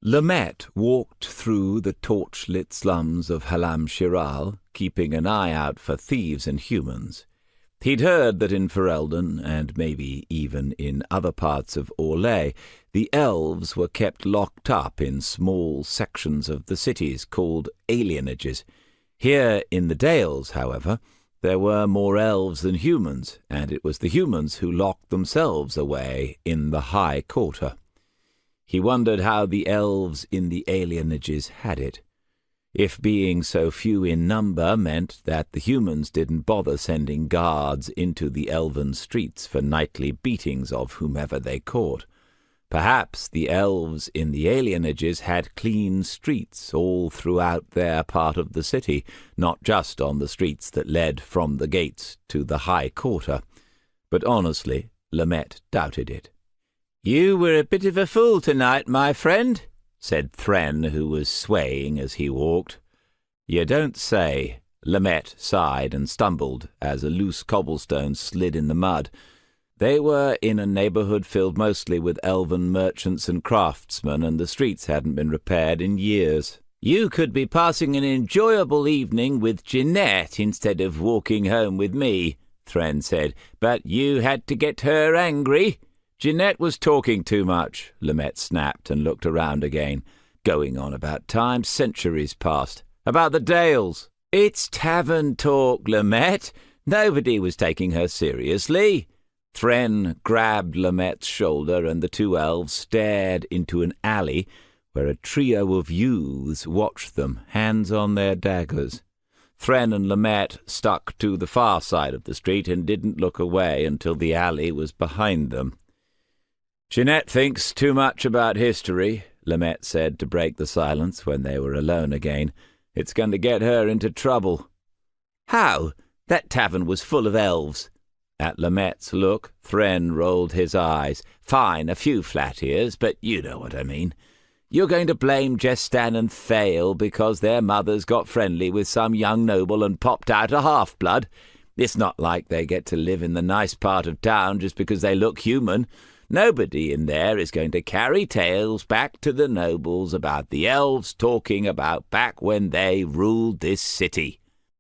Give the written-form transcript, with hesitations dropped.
Lamet walked through the torch-lit slums of Halam Shiral, keeping an eye out for thieves and humans. He'd heard that in Ferelden, and maybe even in other parts of Orlais, the elves were kept locked up in small sections of the cities called alienages. Here in the Dales, however, there were more elves than humans, and it was the humans who locked themselves away in the High Quarter. He wondered how the elves in the alienages had it. If being so few in number meant that the humans didn't bother sending guards into the elven streets for nightly beatings of whomever they caught. Perhaps the elves in the alienages had clean streets all throughout their part of the city, not just on the streets that led from the gates to the High Quarter. But honestly, Lamet doubted it. "You were a bit of a fool tonight, my friend," said Thren, who was swaying as he walked. "You don't say." Lamet sighed and stumbled as a loose cobblestone slid in the mud. They were in a neighbourhood filled mostly with elven merchants and craftsmen, and the streets hadn't been repaired in years. "You could be passing an enjoyable evening with Jeanette instead of walking home with me," Thren said, "but you had to get her angry." "Jeanette was talking too much," Lamet snapped and looked around again, going on about times centuries past, about the Dales. "It's tavern talk, Lamet. Nobody was taking her seriously." Thren grabbed Lamet's shoulder, and the two elves stared into an alley where a trio of youths watched them, hands on their daggers. Thren and Lamet stuck to the far side of the street and didn't look away until the alley was behind them. "Jeanette thinks too much about history," Lamet said to break the silence when they were alone again. "It's going to get her into trouble." "How? That tavern was full of elves." At Lamet's look, Thren rolled his eyes. "Fine, a few flat ears, but you know what I mean. You're going to blame Jestan and Thale because their mothers got friendly with some young noble and popped out a half-blood. It's not like they get to live in the nice part of town just because they look human. Nobody in there is going to carry tales back to the nobles about the elves talking about back when they ruled this city."